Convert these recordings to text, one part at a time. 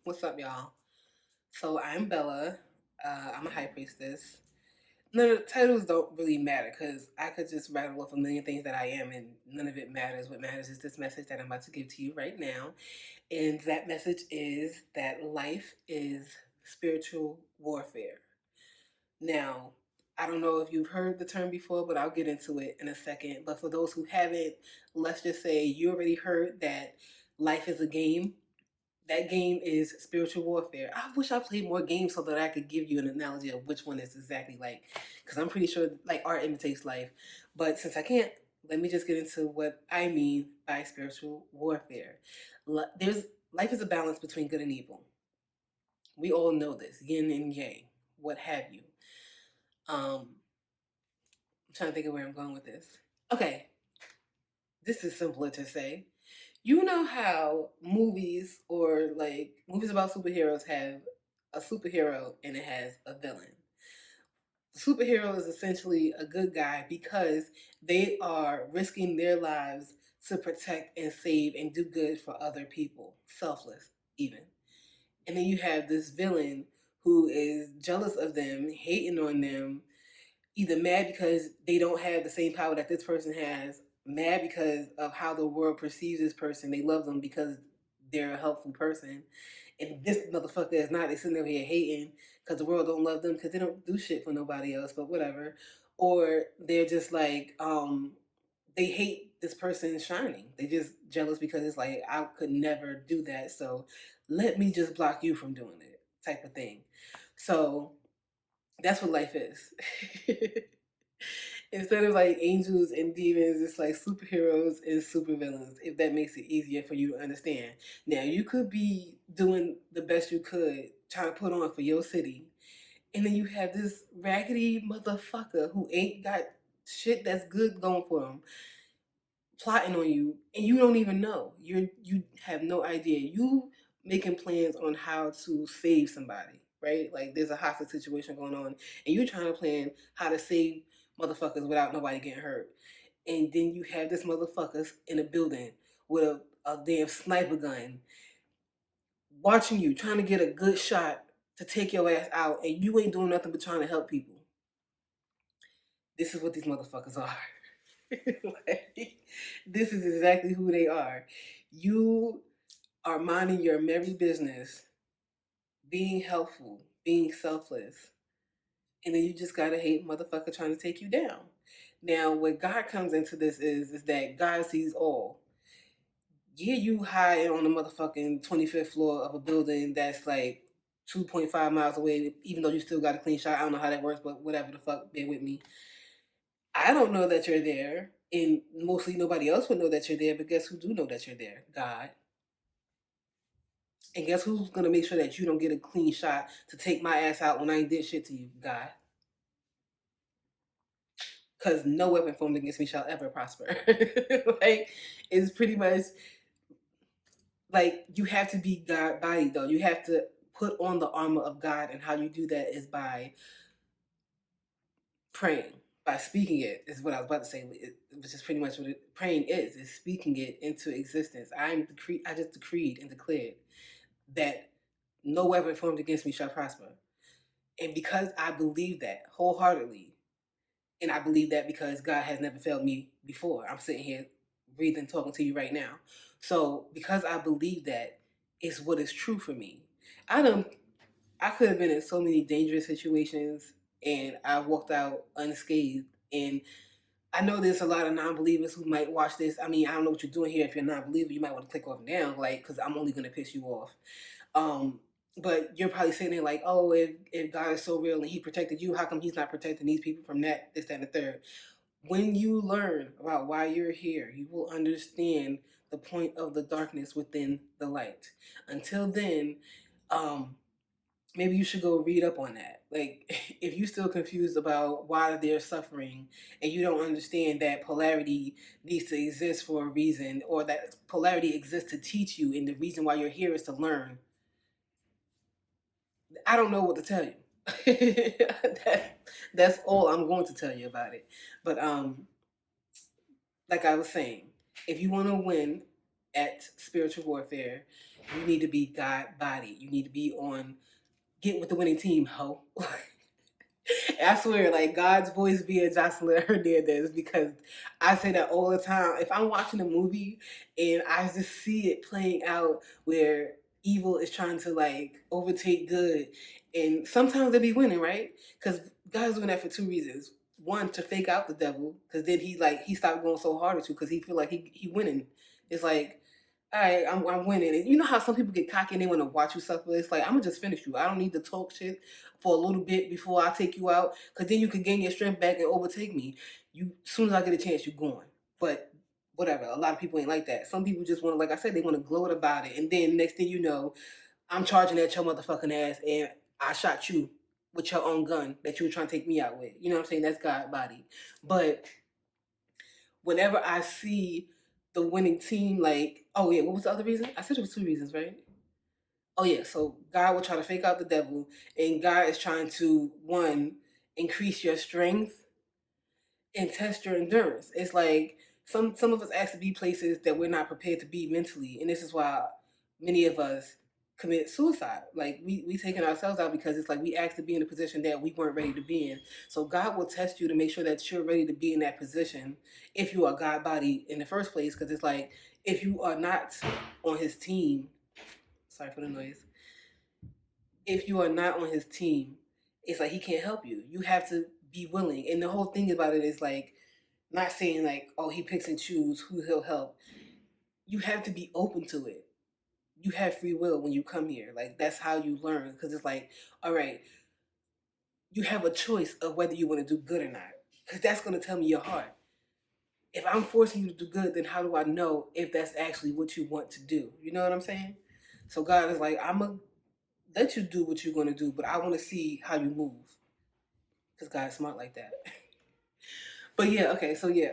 What's up, y'all? So I'm Bella. I'm a high priestess. None of the titles don't really matter because I could just rattle off a million things that I am, and none of it matters. What matters is this message that I'm about to give to you right now, and that message is that life is spiritual warfare. Now, I don't know if you've heard the term before, but I'll get into it in a second. But for those who haven't, let's just say you already heard that life is a game. That game is spiritual warfare. I wish I played more games so that I could give you an analogy of which one is exactly like, because I'm pretty sure like art imitates life. But since I can't, let me just get into what I mean by spiritual warfare. There's life is a balance between good and evil. We all know this, yin and yang, what have you. I'm trying to think of where I'm going with this. Okay, this is simpler to say. You know how movies or like movies about superheroes have a superhero and it has a villain. The superhero is essentially a good guy because they are risking their lives to protect and save and do good for other people, selfless even. And then you have this villain who is jealous of them, hating on them, either mad because they don't have the same power that this person has, mad because of how the world perceives this person. They love them because they're a helpful person. And this motherfucker is not. They sitting over here hating because the world don't love them because they don't do shit for nobody else, but whatever. Or they're just like, they hate this person shining. They just jealous because it's like, I could never do that. So let me just block you from doing it type of thing. So that's what life is. Instead of like angels and demons, it's like superheroes and supervillains, if that makes it easier for you to understand. Now, you could be doing the best you could, trying to put on for your city, and then you have this raggedy motherfucker who ain't got shit that's good going for him, plotting on you, and you don't even know. You have no idea. You making plans on how to save somebody, right? Like there's a hostage situation going on, and you're trying to plan how to save motherfuckers without nobody getting hurt. And then you have this motherfuckers in a building with a damn sniper gun watching you, trying to get a good shot to take your ass out, and you ain't doing nothing but trying to help people. This is what these motherfuckers are. Like, this is exactly who they are. You are minding your merry business, being helpful, being selfless, and then you just gotta hate motherfucker trying to take you down. Now, what God comes into this is that God sees all. Yeah, you high on the motherfucking 25th floor of a building that's like 2.5 miles away, even though you still got a clean shot. I don't know how that works, but whatever the fuck, bear with me. I don't know that you're there, and mostly nobody else would know that you're there, but guess who do know that you're there? God. And guess who's gonna make sure that you don't get a clean shot to take my ass out when I ain't did shit to you? God. Because no weapon formed against me shall ever prosper. Like, it's pretty much like you have to be God body though. You have to put on the armor of God, and how you do that is by praying, by speaking it. Is what I was about to say, which is pretty much what praying is speaking it into existence. I just decreed and declared that no weapon formed against me shall prosper. And because I believe that wholeheartedly, and I believe that because God has never failed me before, I'm sitting here breathing, talking to you right now. So because I believe that, it's what is true for me. I don't. I could have been in so many dangerous situations, and I walked out unscathed. And I know there's a lot of non-believers who might watch this. I mean, I don't know what you're doing here. If you're a non-believer, you might want to click off now, like, because I'm only going to piss you off. Um, but you're probably sitting there like, oh, if God is so real and He protected you, how come He's not protecting these people from that, this, that, and the third? When you learn about why you're here, you will understand the point of the darkness within the light. Until then, um, maybe you should go read up on that. Like, if you're still confused about why they're suffering and you don't understand that polarity needs to exist for a reason, or that polarity exists to teach you, and the reason why you're here is to learn, I don't know what to tell you. That's all I'm going to tell you about it. But like I was saying, if you want to win at spiritual warfare, You need to be God body. You need to be on Get with the Winning Team, ho. I swear, like God's voice via Jocelyn Hernandez, because I say that all the time. If I'm watching a movie and I just see it playing out where evil is trying to like overtake good, and sometimes they be winning, right? Because God's doing that for two reasons. One, to fake out the devil, because then he stopped going so hard at you because he feel like he winning. It's like, all right, I'm winning. And you know how some people get cocky and they want to watch you suffer? It's like, I'm going to just finish you. I don't need to talk shit for a little bit before I take you out, because then you can gain your strength back and overtake me. As soon as I get a chance, you're going. But whatever, a lot of people ain't like that. Some people just want to, like I said, they want to gloat about it. And then next thing you know, I'm charging at your motherfucking ass and I shot you with your own gun that you were trying to take me out with. You know what I'm saying? That's God body. But whenever I see the winning team, like, oh yeah, what was the other reason? I said it was two reasons, right? Oh yeah, so God will try to fake out the devil, and God is trying to, one, increase your strength and test your endurance. It's like some of us ask to be places that we're not prepared to be mentally, and this is why many of us commit suicide. Like we taking ourselves out because it's like we asked to be in a position that we weren't ready to be in. So God will test you to make sure that you're ready to be in that position if you are God body in the first place. Because it's like if you are not on His team, sorry for the noise. If you are not on His team, it's like He can't help you. You have to be willing. And the whole thing about it is like not saying like, oh, He picks and chooses who He'll help. You have to be open to it. You have free will when you come here. Like that's how you learn. Because it's like, all right, you have a choice of whether you want to do good or not. Because that's going to tell me your heart. If I'm forcing you to do good, then how do I know if that's actually what you want to do? You know what I'm saying? So God is like, I'm going to let you do what you're going to do, but I want to see how you move. Because God's smart like that. But yeah, okay, so yeah.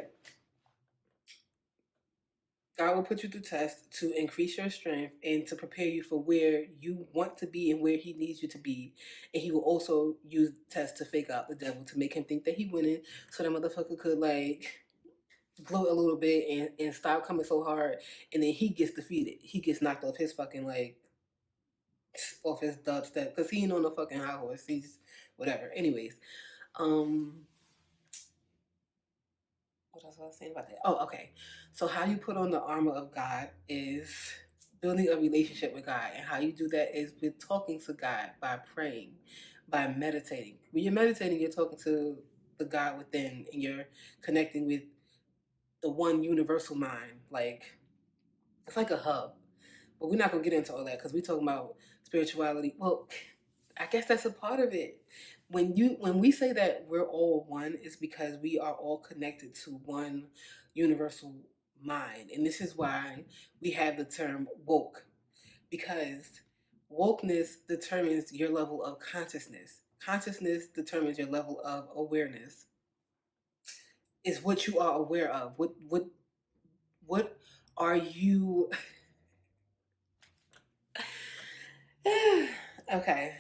God will put you through tests to increase your strength and to prepare you for where you want to be and where He needs you to be. And He will also use tests to fake out the devil to make him think that he winning, so that motherfucker could like gloat a little bit and stop coming so hard. And then he gets defeated. He gets knocked off his fucking like off his dubstep because he ain't on the fucking high horse. He's whatever. Anyways, what else was I saying about that? Oh, okay. So how you put on the armor of God is building a relationship with God, and how you do that is with talking to God by praying, by meditating. When you're meditating, you're talking to the God within, and you're connecting with the one universal mind. Like it's like a hub. But we're not gonna get into all that because we're talking about spirituality. Well, I guess that's a part of it. When we say that we're all one, it's because we are all connected to one universal mind. And this is why we have the term woke. Because wokeness determines your level of consciousness. Consciousness determines your level of awareness. Is what you are aware of. What are you okay.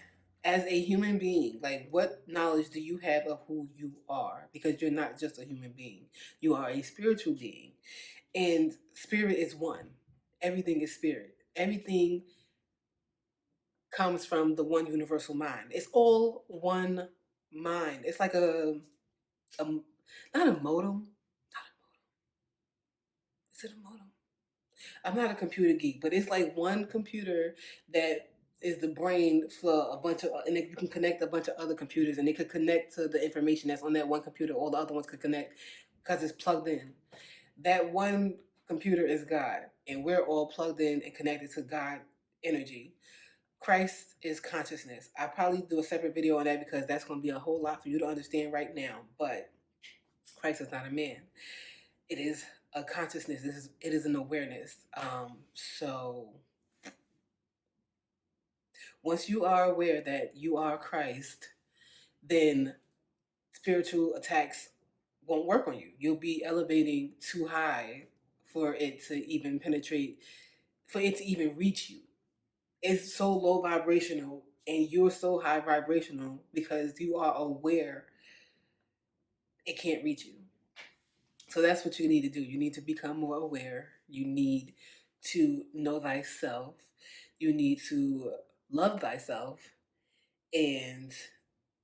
As a human being, like what knowledge do you have of who you are? Because you're not just a human being. You are a spiritual being. And spirit is one. Everything is spirit. Everything comes from the one universal mind. It's all one mind. It's like a not a modem. Is it a modem? I'm not a computer geek, but it's like one computer that is the brain for a bunch of, and you can connect a bunch of other computers, and they could connect to the information that's on that one computer. All the other ones could connect because it's plugged in. That one computer is God, and we're all plugged in and connected to God energy. Christ is consciousness. I'll probably do a separate video on that because that's going to be a whole lot for you to understand right now. But Christ is not a man. It is a consciousness. It is an awareness. So once you are aware that you are Christ, then spiritual attacks won't work on you. You'll be elevating too high for it to even penetrate, for it to even reach you. It's so low vibrational and you're so high vibrational because you are aware it can't reach you. So that's what you need to do. You need to become more aware. You need to know thyself. You need to love thyself and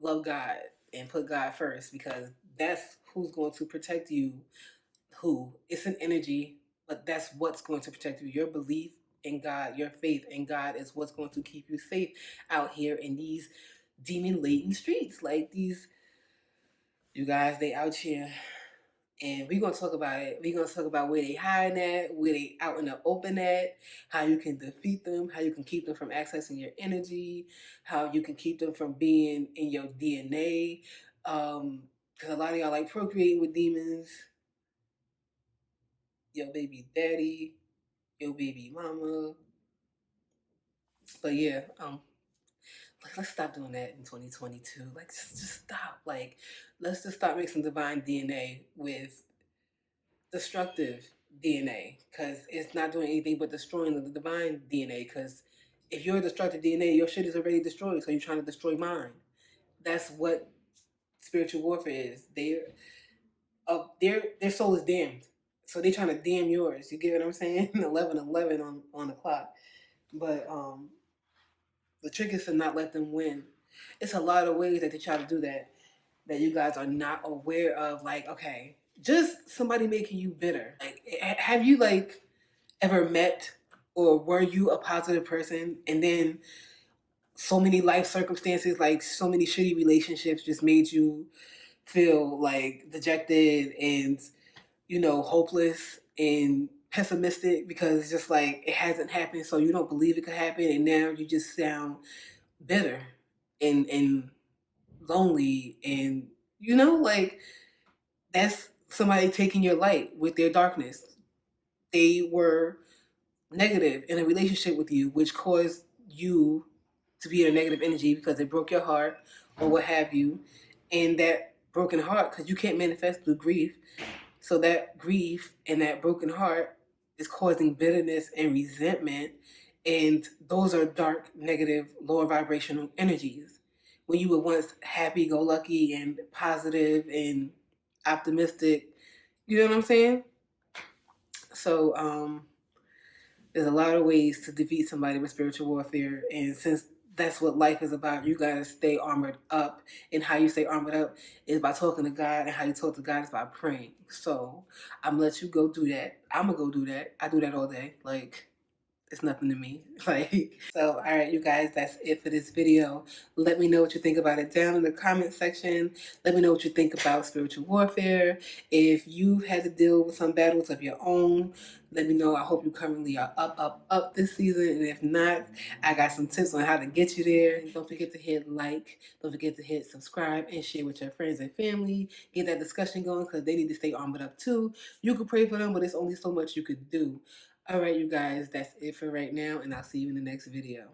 love God and put God first, because that's who's going to protect you. Who? It's an energy, but that's what's going to protect you. Your belief in God, your faith in God is what's going to keep you safe out here in these demon laden streets. Like these, you guys, they out here. And we're gonna talk about it. We're gonna talk about where they hiding at, where they out in the open at, how you can defeat them, how you can keep them from accessing your energy, how you can keep them from being in your DNA. Because a lot of y'all like procreating with demons, your baby daddy, your baby mama. But yeah, like let's stop doing that in 2022. Like just stop. Like let's just stop mixing divine DNA with destructive DNA, because it's not doing anything but destroying the divine DNA. Because if you're a destructive DNA, your shit is already destroyed. So you're trying to destroy mine. That's what spiritual warfare is. Their soul is damned. So they're trying to damn yours. You get what I'm saying? 11:11 on the clock. But the trick is to not let them win. It's a lot of ways that they try to do that you guys are not aware of. Like, okay, just somebody making you bitter. Like, have you like ever met or were you a positive person and then so many life circumstances, like so many shitty relationships, just made you feel like dejected and hopeless and pessimistic because it's just like it hasn't happened, so you don't believe it could happen, and now you just sound bitter and lonely, and like that's somebody taking your light with their darkness. They were negative in a relationship with you, which caused you to be in a negative energy because it broke your heart or what have you. And that broken heart, because you can't manifest through grief, so that grief and that broken heart is causing bitterness and resentment. And those are dark, negative, lower vibrational energies. When you were once happy go lucky and positive and optimistic, you know what I'm saying? So, there's a lot of ways to defeat somebody with spiritual warfare. And since that's what life is about, you gotta stay armored up. And how you stay armored up is by talking to God, and how you talk to God is by praying. So I'm gonna let you go do that. I'm gonna go do that. I do that all day. Like, it's nothing to me. Like, so, all right, you guys, that's it for this video. Let me know what you think about it down in the comment section. Let me know what you think about spiritual warfare. If you've had to deal with some battles of your own, let me know. I hope you currently are up this season. And if not, I got some tips on how to get you there. Don't forget to hit like. Don't forget to hit subscribe and share with your friends and family. Get that discussion going, because they need to stay armored up too. You could pray for them, but there's only so much you could do. All right, you guys, that's it for right now, and I'll see you in the next video.